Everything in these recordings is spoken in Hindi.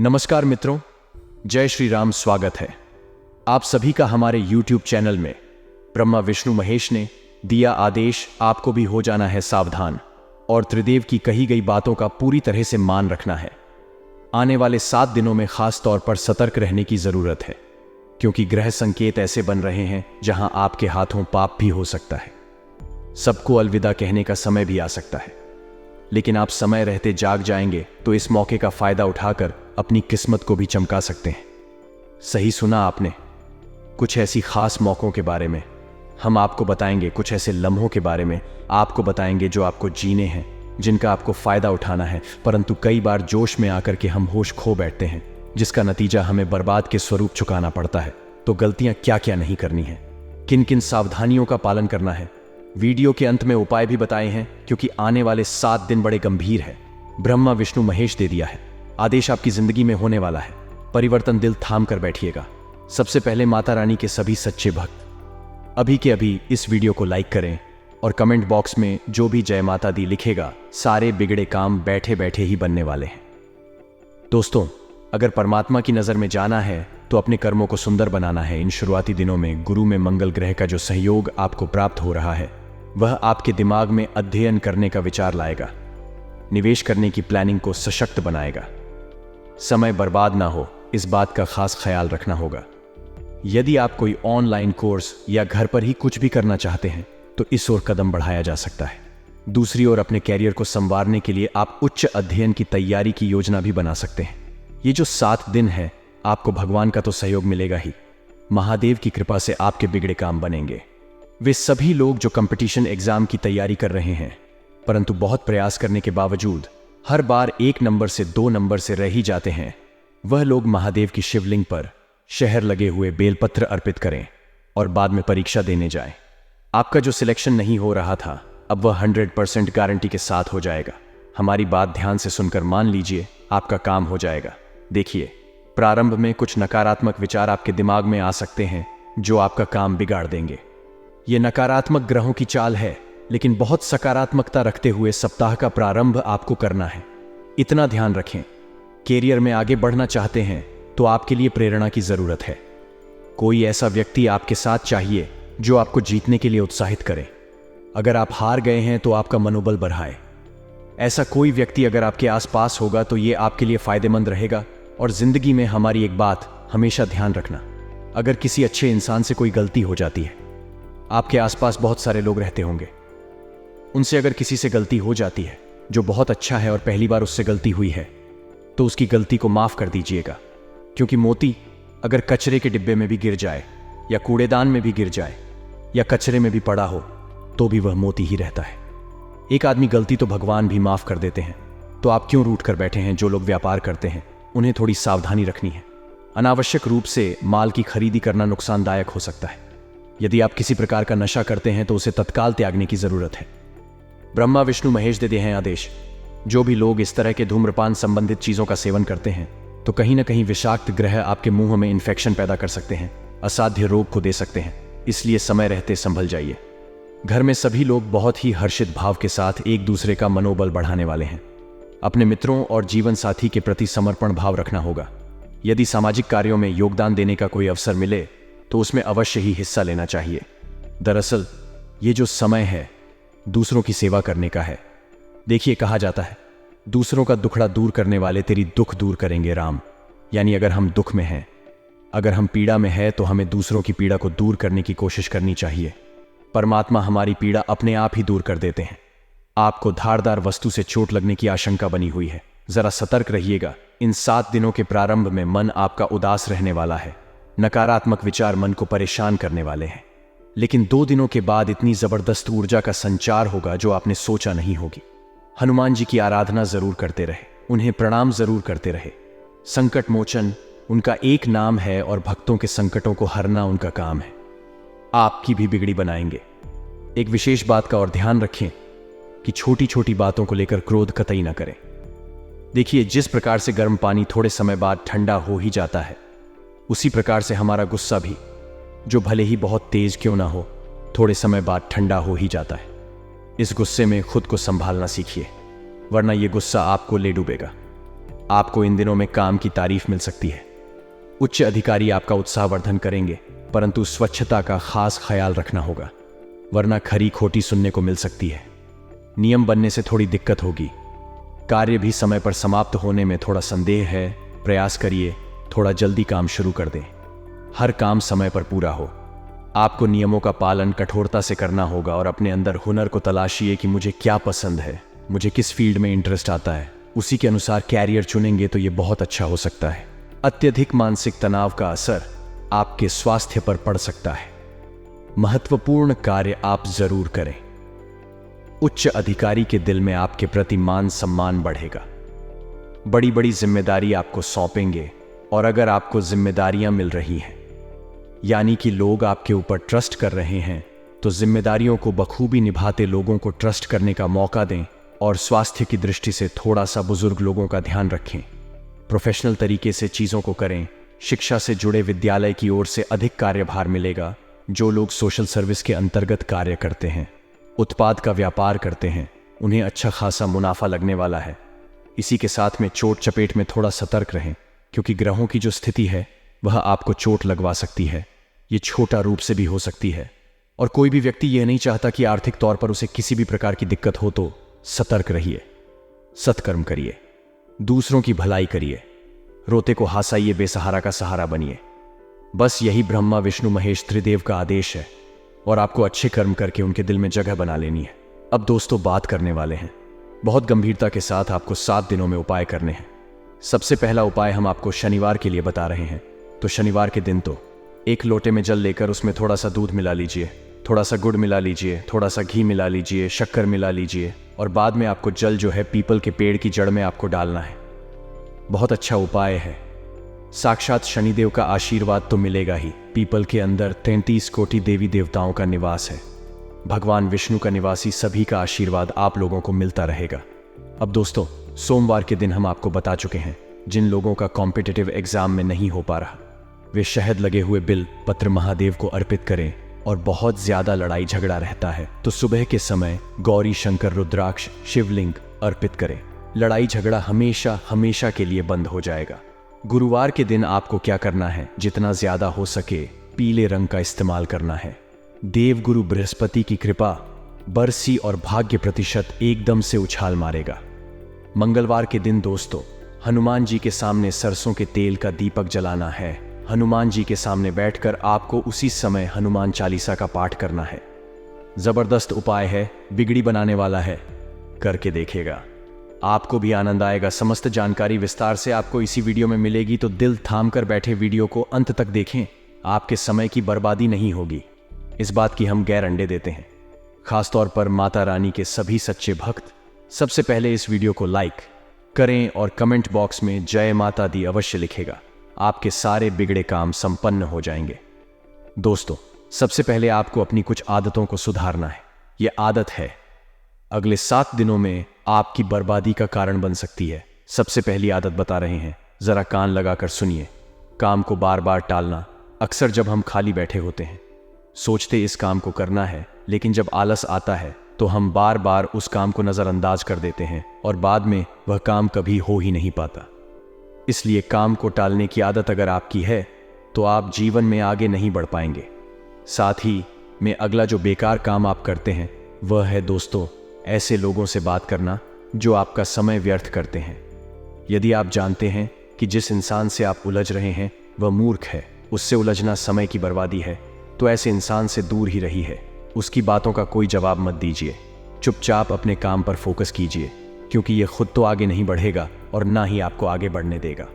नमस्कार मित्रों, जय श्री राम। स्वागत है आप सभी का हमारे YouTube चैनल में। ब्रह्मा विष्णु महेश ने दिया आदेश, आपको भी हो जाना है सावधान और त्रिदेव की कही गई बातों का पूरी तरह से मान रखना है। आने वाले 7 दिनों में खास तौर पर सतर्क रहने की जरूरत है, क्योंकि ग्रह संकेत ऐसे बन रहे हैं जहां आपके हाथों पाप भी हो सकता है। सबको अलविदा कहने का समय भी आ सकता है, लेकिन आप समय रहते जाग जाएंगे तो इस मौके का फायदा उठाकर अपनी किस्मत को भी चमका सकते हैं। सही सुना आपने, कुछ ऐसी खास मौकों के बारे में हम आपको बताएंगे, कुछ ऐसे लम्हों के बारे में आपको बताएंगे जो आपको जीने हैं, जिनका आपको फायदा उठाना है। परंतु कई बार जोश में आकर के हम होश खो बैठते हैं, जिसका नतीजा हमें बर्बाद के स्वरूप चुकाना पड़ता है। तो गलतियां क्या क्या नहीं करनी है, किन किन सावधानियों का पालन करना है, वीडियो के अंत में उपाय भी बताए हैं, क्योंकि आने वाले 7 दिन बड़े गंभीर है। ब्रह्मा विष्णु महेश दे दिया है आदेश, आपकी जिंदगी में होने वाला है परिवर्तन। दिल थाम कर बैठिएगा। सबसे पहले माता रानी के सभी सच्चे भक्त अभी के अभी इस वीडियो को लाइक करें और कमेंट बॉक्स में जो भी जय माता दी लिखेगा, सारे बिगड़े काम बैठे बैठे ही बनने वाले हैं। दोस्तों, अगर परमात्मा की नजर में जाना है तो अपने कर्मों को सुंदर बनाना है। इन शुरुआती दिनों में गुरु में मंगल ग्रह का जो सहयोग आपको प्राप्त हो रहा है, वह आपके दिमाग में अध्ययन करने का विचार लाएगा, निवेश करने की प्लानिंग को सशक्त बनाएगा। समय बर्बाद ना हो, इस बात का खास ख्याल रखना होगा। यदि आप कोई ऑनलाइन कोर्स या घर पर ही कुछ भी करना चाहते हैं तो इस ओर कदम बढ़ाया जा सकता है। दूसरी ओर अपने कैरियर को संवारने के लिए आप उच्च अध्ययन की तैयारी की योजना भी बना सकते हैं। ये जो 7 दिन है, आपको भगवान का तो सहयोग मिलेगा ही, महादेव की कृपा से आपके बिगड़े काम बनेंगे। वे सभी लोग जो कंपटीशन एग्जाम की तैयारी कर रहे हैं, परंतु बहुत प्रयास करने के बावजूद हर बार 1 नंबर से 2 नंबर से रह ही जाते हैं, वह लोग महादेव की शिवलिंग पर शहर लगे हुए बेलपत्र अर्पित करें और बाद में परीक्षा देने जाएं। आपका जो सिलेक्शन नहीं हो रहा था, अब वह 100% गारंटी के साथ हो जाएगा। हमारी बात ध्यान से सुनकर मान लीजिए, आपका काम हो जाएगा। देखिए, प्रारंभ में कुछ नकारात्मक विचार आपके दिमाग में आ सकते हैं जो आपका काम बिगाड़ देंगे। ये नकारात्मक ग्रहों की चाल है, लेकिन बहुत सकारात्मकता रखते हुए सप्ताह का प्रारंभ आपको करना है। इतना ध्यान रखें, कैरियर में आगे बढ़ना चाहते हैं तो आपके लिए प्रेरणा की जरूरत है। कोई ऐसा व्यक्ति आपके साथ चाहिए जो आपको जीतने के लिए उत्साहित करे। अगर आप हार गए हैं तो आपका मनोबल बढ़ाए। ऐसा कोई व्यक्ति अगर आपके आसपास होगा तो ये आपके लिए फायदेमंद रहेगा। और जिंदगी में हमारी एक बात हमेशा ध्यान रखना, अगर किसी अच्छे इंसान से कोई गलती हो जाती है, आपके आसपास बहुत सारे लोग रहते होंगे, उनसे अगर किसी से गलती हो जाती है जो बहुत अच्छा है और पहली बार उससे गलती हुई है, तो उसकी गलती को माफ कर दीजिएगा। क्योंकि मोती अगर कचरे के डिब्बे में भी गिर जाए या कूड़ेदान में भी गिर जाए या कचरे में भी पड़ा हो, तो भी वह मोती ही रहता है। एक आदमी गलती तो भगवान भी माफ कर देते हैं, तो आप क्यों रूठ कर बैठे हैं। जो लोग व्यापार करते हैं उन्हें थोड़ी सावधानी रखनी है। अनावश्यक रूप से माल की खरीदी करना नुकसानदायक हो सकता है। यदि आप किसी प्रकार का नशा करते हैं तो उसे तत्काल त्यागने की जरूरत है। ब्रह्मा विष्णु महेश दे दिए हैं आदेश, जो भी लोग इस तरह के धूम्रपान संबंधित चीजों का सेवन करते हैं तो कहीं ना कहीं विषाक्त ग्रह आपके मुंह में इन्फेक्शन पैदा कर सकते हैं, असाध्य रोग को दे सकते हैं। इसलिए समय रहते संभल जाइए। घर में सभी लोग बहुत ही हर्षित भाव के साथ एक दूसरे का मनोबल बढ़ाने वाले हैं। अपने मित्रों और जीवन साथी के प्रति समर्पण भाव रखना होगा। यदि सामाजिक कार्यों में योगदान देने का कोई अवसर मिले तो उसमें अवश्य ही हिस्सा लेना चाहिए। दरअसल ये जो समय है दूसरों की सेवा करने का है। देखिए, कहा जाता है, दूसरों का दुखड़ा दूर करने वाले तेरी दुख दूर करेंगे राम। यानी अगर हम दुख में हैं, अगर हम पीड़ा में हैं, तो हमें दूसरों की पीड़ा को दूर करने की कोशिश करनी चाहिए। परमात्मा हमारी पीड़ा अपने आप ही दूर कर देते हैं। आपको धारदार वस्तु से चोट लगने की आशंका बनी हुई है, जरा सतर्क रहिएगा। इन 7 दिनों के प्रारंभ में मन आपका उदास रहने वाला है। नकारात्मक विचार मन को परेशान करने वाले हैं, लेकिन 2 दिनों के बाद इतनी जबरदस्त ऊर्जा का संचार होगा जो आपने सोचा नहीं होगी। हनुमान जी की आराधना जरूर करते रहे, उन्हें प्रणाम जरूर करते रहे। संकट मोचन उनका एक नाम है और भक्तों के संकटों को हरना उनका काम है। आपकी भी बिगड़ी बनाएंगे। एक विशेष बात का और ध्यान रखें कि छोटी छोटी बातों को लेकर क्रोध कतई ना करें। देखिए, जिस प्रकार से गर्म पानी थोड़े समय बाद ठंडा हो ही जाता है, उसी प्रकार से हमारा गुस्सा भी, जो भले ही बहुत तेज क्यों ना हो, थोड़े समय बाद ठंडा हो ही जाता है। इस गुस्से में खुद को संभालना सीखिए, वरना यह गुस्सा आपको ले डूबेगा। आपको इन दिनों में काम की तारीफ मिल सकती है। उच्च अधिकारी आपका उत्साहवर्धन करेंगे, परंतु स्वच्छता का खास ख्याल रखना होगा, वरना खरी खोटी सुनने को मिल सकती है। नियम बनने से थोड़ी दिक्कत होगी। कार्य भी समय पर समाप्त होने में थोड़ा संदेह है। प्रयास करिए थोड़ा जल्दी काम शुरू कर दें। हर काम समय पर पूरा हो। आपको नियमों का पालन कठोरता से करना होगा और अपने अंदर हुनर को तलाशिए कि मुझे क्या पसंद है, मुझे किस फील्ड में इंटरेस्ट आता है। उसी के अनुसार कैरियर चुनेंगे तो ये बहुत अच्छा हो सकता है। अत्यधिक मानसिक तनाव का असर आपके स्वास्थ्य पर पड़ सकता है। महत्वपूर्ण कार्य आप जरूर करें। उच्च अधिकारी के दिल में आपके प्रति मान सम्मान बढ़ेगा। बड़ी बड़ी जिम्मेदारी आपको सौंपेंगे और अगर आपको जिम्मेदारियां मिल रही हैं, यानी कि लोग आपके ऊपर ट्रस्ट कर रहे हैं, तो जिम्मेदारियों को बखूबी निभाते लोगों को ट्रस्ट करने का मौका दें और स्वास्थ्य की दृष्टि से थोड़ा सा बुजुर्ग लोगों का ध्यान रखें। प्रोफेशनल तरीके से चीज़ों को करें। शिक्षा से जुड़े विद्यालय की ओर से अधिक कार्यभार मिलेगा। जो लोग सोशल सर्विस के अंतर्गत कार्य करते हैं, उत्पाद का व्यापार करते हैं, उन्हें अच्छा खासा मुनाफा लगने वाला है। इसी के साथ में चोट चपेट में थोड़ा सतर्क रहें, क्योंकि ग्रहों की जो स्थिति है वह आपको चोट लगवा सकती है। ये छोटा रूप से भी हो सकती है और कोई भी व्यक्ति यह नहीं चाहता कि आर्थिक तौर पर उसे किसी भी प्रकार की दिक्कत हो। तो सतर्क रहिए, सत्कर्म करिए, दूसरों की भलाई करिए, रोते को हंसाइए, बेसहारा का सहारा बनिए। बस यही ब्रह्मा विष्णु महेश त्रिदेव का आदेश है और आपको अच्छे कर्म करके उनके दिल में जगह बना लेनी है। अब दोस्तों बात करने वाले हैं। बहुत गंभीरता के साथ आपको 7 दिनों में उपाय करने हैं। सबसे पहला उपाय हम आपको शनिवार के लिए बता रहे हैं। तो शनिवार के दिन तो 1 लोटे में जल लेकर उसमें थोड़ा सा दूध मिला लीजिए, थोड़ा सा गुड़ मिला लीजिए, थोड़ा सा घी मिला लीजिए, शक्कर मिला लीजिए और बाद में आपको जल जो है पीपल के पेड़ की जड़ में आपको डालना है। बहुत अच्छा उपाय है। साक्षात शनिदेव का आशीर्वाद तो मिलेगा ही। पीपल के अंदर 33 कोटि देवी देवताओं का निवास है। भगवान विष्णु का निवासी सभी का आशीर्वाद आप लोगों को मिलता रहेगा। अब दोस्तों, सोमवार के दिन हम आपको बता चुके हैं, जिन लोगों का कॉम्पिटिटिव एग्जाम में नहीं हो पा रहा, वे शहद लगे हुए बिल पत्र महादेव को अर्पित करें। और बहुत ज्यादा लड़ाई झगड़ा रहता है तो सुबह के समय गौरी शंकर रुद्राक्ष शिवलिंग अर्पित करें। लड़ाई झगड़ा हमेशा हमेशा के लिए बंद हो जाएगा। गुरुवार के दिन आपको क्या करना है, जितना ज्यादा हो सके पीले रंग का इस्तेमाल करना है। देवगुरु बृहस्पति की कृपा, बरसी और भाग्य प्रतिशत एकदम से उछाल मारेगा। मंगलवार के दिन दोस्तों, हनुमान जी के सामने सरसों के तेल का दीपक जलाना है। हनुमान जी के सामने बैठकर आपको उसी समय हनुमान चालीसा का पाठ करना है। जबरदस्त उपाय है, बिगड़ी बनाने वाला है, करके देखिएगा, आपको भी आनंद आएगा। समस्त जानकारी विस्तार से आपको इसी वीडियो में मिलेगी, तो दिल थाम कर बैठे वीडियो को अंत तक देखें। आपके समय की बर्बादी नहीं होगी, इस बात की हम गारंटी देते हैं। खासतौर पर माता रानी के सभी सच्चे भक्त सबसे पहले इस वीडियो को लाइक करें और कमेंट बॉक्स में जय माता दी अवश्य लिखेगा। आपके सारे बिगड़े काम संपन्न हो जाएंगे। दोस्तों, सबसे पहले आपको अपनी कुछ आदतों को सुधारना है। यह आदत है अगले 7 दिनों में आपकी बर्बादी का कारण बन सकती है। सबसे पहली आदत बता रहे हैं, जरा कान लगाकर सुनिए। काम को बार बार टालना। अक्सर जब हम खाली बैठे होते हैं, सोचते इस काम को करना है, लेकिन जब आलस आता है तो हम बार बार उस काम को नजरअंदाज कर देते हैं और बाद में वह काम कभी हो ही नहीं पाता। इसलिए काम को टालने की आदत अगर आपकी है तो आप जीवन में आगे नहीं बढ़ पाएंगे। साथ ही में अगला जो बेकार काम आप करते हैं वह है दोस्तों, ऐसे लोगों से बात करना जो आपका समय व्यर्थ करते हैं। यदि आप जानते हैं कि जिस इंसान से आप उलझ रहे हैं वह मूर्ख है, उससे उलझना समय की बर्बादी है, तो ऐसे इंसान से दूर ही रही है। उसकी बातों का कोई जवाब मत दीजिए, चुपचाप अपने काम पर फोकस कीजिए, क्योंकि यह खुद तो आगे नहीं बढ़ेगा और ना ही आपको आगे बढ़ने देगा।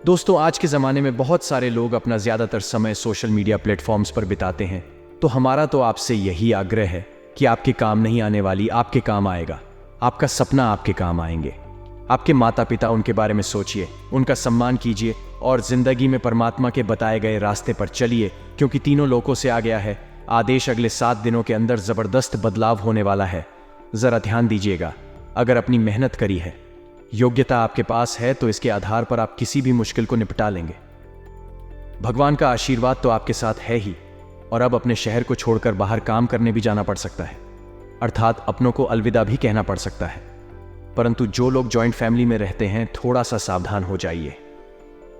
दोस्तों, आज के ज़माने में बहुत सारे लोग अपना ज़्यादातर समय सोशल मीडिया प्लेटफॉर्म्स पर बिताते हैं, तो हमारा तो आपसे यही आग्रह है कि आपके काम नहीं आने वाली आपके काम आएगा। आपका सपना आपके काम आएंगे। आपके माता पिता, उनके बारे में सोचिए, उनका सम्मान कीजिए और जिंदगी में परमात्मा के बताए गए रास्ते पर चलिए, क्योंकि तीनों लोकों से आ गया है आदेश। अगले 7 दिनों के अंदर जबरदस्त बदलाव होने वाला है। जरा ध्यान दीजिएगा। अगर अपनी मेहनत करी है, योग्यता आपके पास है, तो इसके आधार पर आप किसी भी मुश्किल को निपटा लेंगे। भगवान का आशीर्वाद तो आपके साथ है ही, और अब अपने शहर को छोड़कर बाहर काम करने भी जाना पड़ सकता है, अर्थात अपनों को अलविदा भी कहना पड़ सकता है। परंतु जो लोग जॉइंट फैमिली में रहते हैं थोड़ा सा सावधान हो जाइए।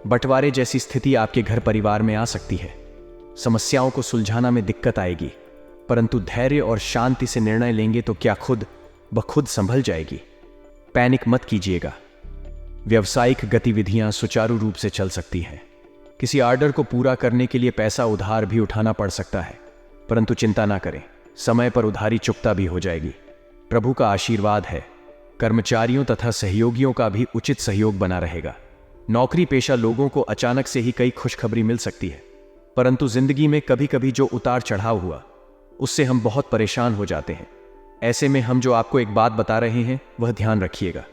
बंटवारे जैसी स्थिति आपके घर परिवार में आ सकती है। समस्याओं को सुलझाना में दिक्कत आएगी, परंतु धैर्य और शांति से निर्णय लेंगे तो क्या खुद ब खुद संभल जाएगी। पैनिक मत कीजिएगा। व्यावसायिक गतिविधियां सुचारू रूप से चल सकती हैं। किसी ऑर्डर को पूरा करने के लिए पैसा उधार भी उठाना पड़ सकता है, परंतु चिंता ना करें, समय पर उधारी चुकता भी हो जाएगी। प्रभु का आशीर्वाद है। कर्मचारियों तथा सहयोगियों का भी उचित सहयोग बना रहेगा। नौकरी पेशा लोगों को अचानक से ही कई खुशखबरी मिल सकती है, परंतु जिंदगी में कभी कभी जो उतार चढ़ाव हुआ उससे हम बहुत परेशान हो जाते हैं। ऐसे में हम जो आपको एक बात बता रहे हैं वह ध्यान रखिएगा।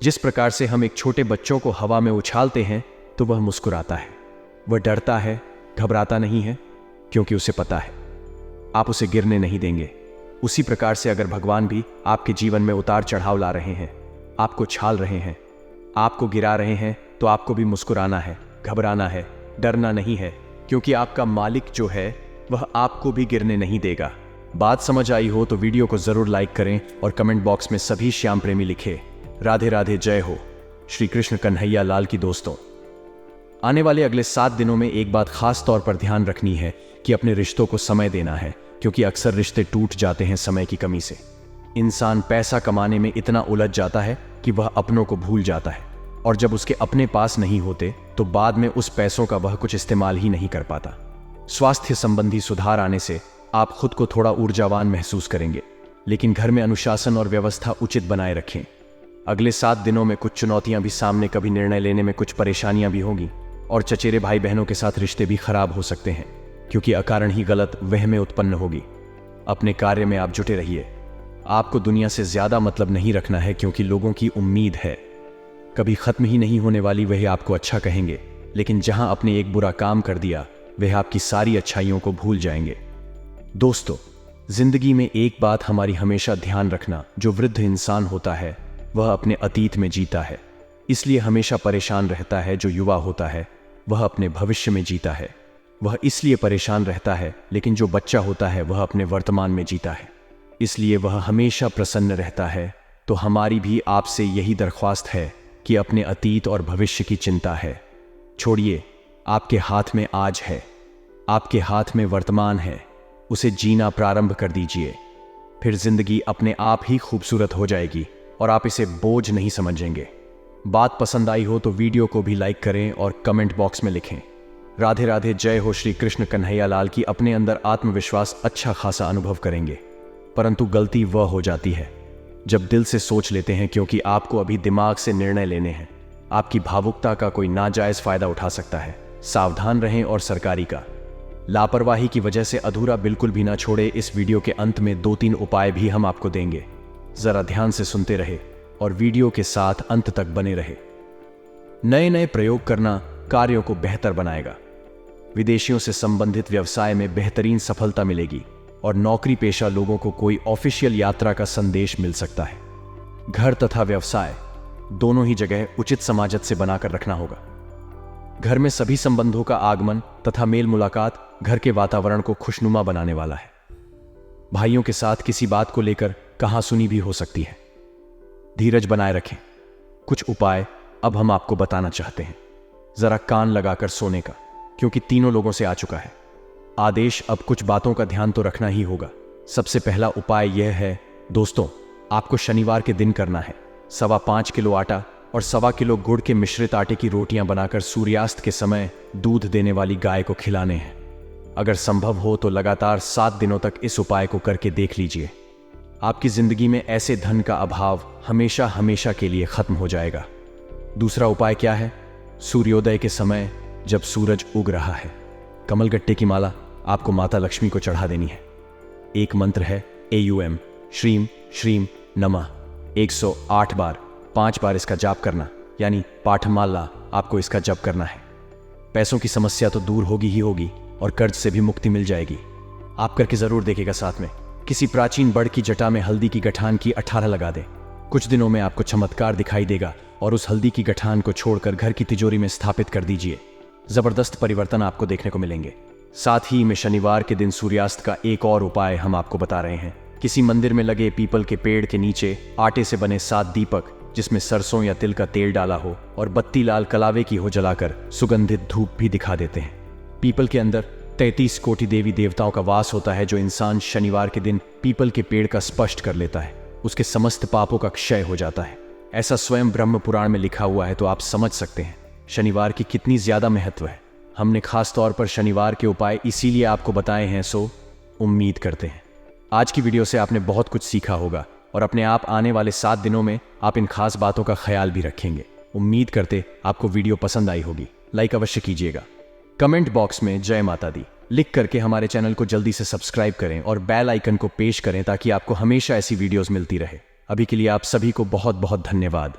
जिस प्रकार से हम एक छोटे बच्चों को हवा में उछालते हैं तो वह मुस्कुराता है, वह डरता है, घबराता नहीं है, क्योंकि उसे पता है आप उसे गिरने नहीं देंगे। उसी प्रकार से अगर भगवान भी आपके जीवन में उतार चढ़ाव ला रहे हैं, आपको छाल रहे हैं, आपको गिरा रहे हैं, तो आपको भी मुस्कुराना है, घबराना है, डरना नहीं है, क्योंकि आपका मालिक जो है वह आपको भी गिरने नहीं देगा। बात समझ आई हो तो वीडियो को जरूर लाइक करें और कमेंट बॉक्स में सभी श्याम प्रेमी लिखे। राधे राधे, जय हो श्री कृष्ण कन्हैया लाल की। दोस्तों, आने वाले अगले 7 दिनों में एक बात खास तौर पर ध्यान रखनी है कि अपने रिश्तों को समय देना है, क्योंकि अक्सर रिश्ते टूट जाते हैं समय की कमी से। इंसान पैसा कमाने में इतना उलझ जाता है कि वह अपनों को भूल जाता है, और जब उसके अपने पास नहीं होते तो बाद में उस पैसों का वह कुछ इस्तेमाल ही नहीं कर पाता। स्वास्थ्य संबंधी सुधार आने से आप खुद को थोड़ा ऊर्जावान महसूस करेंगे, लेकिन घर में अनुशासन और व्यवस्था उचित बनाए रखें। अगले 7 दिनों में कुछ चुनौतियां भी सामने, कभी निर्णय लेने में कुछ परेशानियां भी होंगी, और चचेरे भाई बहनों के साथ रिश्ते भी खराब हो सकते हैं, क्योंकि अकारण ही गलत वहमें उत्पन्न होगी। अपने कार्य में आप जुटे रहिए। आपको दुनिया से ज्यादा मतलब नहीं रखना है, क्योंकि लोगों की उम्मीद है कभी खत्म ही नहीं होने वाली। वह आपको अच्छा कहेंगे, लेकिन जहां आपने एक बुरा काम कर दिया वह आपकी सारी अच्छाइयों को भूल जाएंगे। दोस्तों, जिंदगी में एक बात हमारी हमेशा ध्यान रखना, जो वृद्ध इंसान होता है वह अपने अतीत में जीता है, इसलिए हमेशा परेशान रहता है। जो युवा होता है वह अपने भविष्य में जीता है, वह इसलिए परेशान रहता है। लेकिन जो बच्चा होता है वह अपने वर्तमान में जीता है, इसलिए वह हमेशा प्रसन्न रहता है। तो हमारी भी आपसे यही दरख्वास्त है कि अपने अतीत और भविष्य की चिंता है छोड़िए। आपके हाथ में आज है, आपके हाथ में वर्तमान है, उसे जीना प्रारंभ कर दीजिए। फिर जिंदगी अपने आप ही खूबसूरत हो जाएगी और आप इसे बोझ नहीं समझेंगे। बात पसंद आई हो तो वीडियो को भी लाइक करें और कमेंट बॉक्स में लिखें। राधे राधे, जय हो श्री कृष्ण कन्हैया लाल की। अपने अंदर आत्मविश्वास अच्छा खासा अनुभव करेंगे, परंतु गलती वह हो जाती है जब दिल से सोच लेते हैं, क्योंकि आपको अभी दिमाग से निर्णय लेने हैं। आपकी भावुकता का कोई नाजायज फायदा उठा सकता है। सावधान रहें। और सरकारी का लापरवाही की वजह से अधूरा बिल्कुल भी ना छोड़े। इस वीडियो के अंत में 2-3 उपाय भी हम आपको देंगे, जरा ध्यान से सुनते रहे और वीडियो के साथ अंत तक बने रहे। नए नए प्रयोग करना कार्यों को बेहतर बनाएगा। विदेशियों से संबंधित व्यवसाय में बेहतरीन सफलता मिलेगी, और नौकरी पेशा लोगों को कोई ऑफिशियल यात्रा का संदेश मिल सकता है। घर तथा व्यवसाय दोनों ही जगह उचित समाजत से बनाकर रखना होगा। घर में सभी संबंधों का आगमन तथा मेल मुलाकात घर के वातावरण को खुशनुमा बनाने वाला है। भाइयों के साथ किसी बात को लेकर कहासुनी भी हो सकती है। धीरज बनाए रखें। कुछ उपाय अब हम आपको बताना चाहते हैं, जरा कान लगाकर सोने का, क्योंकि तीनों लोगों से आ चुका है आदेश। अब कुछ बातों का ध्यान तो रखना ही होगा। सबसे पहला उपाय यह है दोस्तों, आपको शनिवार के दिन करना है 5.25 किलो आटा और 1.25 किलो गुड़ के मिश्रित आटे की रोटियां बनाकर सूर्यास्त के समय दूध देने वाली गाय को खिलाने हैं। अगर संभव हो तो लगातार 7 दिनों तक इस उपाय को करके देख लीजिए। आपकी जिंदगी में ऐसे धन का अभाव हमेशा हमेशा के लिए खत्म हो जाएगा। दूसरा उपाय क्या है? सूर्योदय के समय जब सूरज उग रहा है, कमलगट्टे की माला आपको माता लक्ष्मी को चढ़ा देनी है। एक मंत्र है AUM श्रीम श्रीम नमः, 108 बार 5 बार इसका जाप करना, यानी पाठमाला आपको इसका जप करना है। पैसों की समस्या तो दूर होगी ही होगी, और कर्ज से भी मुक्ति मिल जाएगी। आप करके जरूर देखिएगा। साथ में किसी प्राचीन बड़ की जटा में हल्दी की गठान की 18 लगा दें। कुछ दिनों में आपको चमत्कार दिखाई देगा, और उस हल्दी की गठान को छोड़कर घर की तिजोरी में स्थापित कर दीजिए। जबरदस्त परिवर्तन आपको देखने को मिलेंगे। साथ ही में शनिवार के दिन सूर्यास्त का एक और उपाय हम आपको बता रहे हैं। किसी मंदिर में लगे पीपल के पेड़ के नीचे आटे से बने 7 दीपक जिसमें सरसों या तिल का तेल डाला हो और बत्ती लाल कलावे की हो जलाकर सुगंधित धूप भी दिखा देते हैं। पीपल के अंदर 33 कोटि देवी देवताओं का वास होता है। जो इंसान शनिवार के दिन पीपल के पेड़ का स्पर्श कर लेता है उसके समस्त पापों का क्षय हो जाता है। ऐसा स्वयं ब्रह्म पुराण में लिखा हुआ है, तो आप समझ सकते हैं शनिवार की कितनी ज्यादा महत्व है। हमने खास तौर पर शनिवार के उपाय इसीलिए आपको बताए हैं, सो उम्मीद करते हैं आज की वीडियो से आपने बहुत कुछ सीखा होगा और अपने आप आने वाले 7 दिनों में आप इन खास बातों का ख्याल भी रखेंगे। उम्मीद करते आपको वीडियो पसंद आई होगी। लाइक अवश्य कीजिएगा। कमेंट बॉक्स में जय माता दी लिख करके हमारे चैनल को जल्दी से सब्सक्राइब करें और बेल आइकन को पेश करें ताकि आपको हमेशा ऐसी वीडियोस मिलती रहे। अभी के लिए आप सभी को बहुत बहुत धन्यवाद।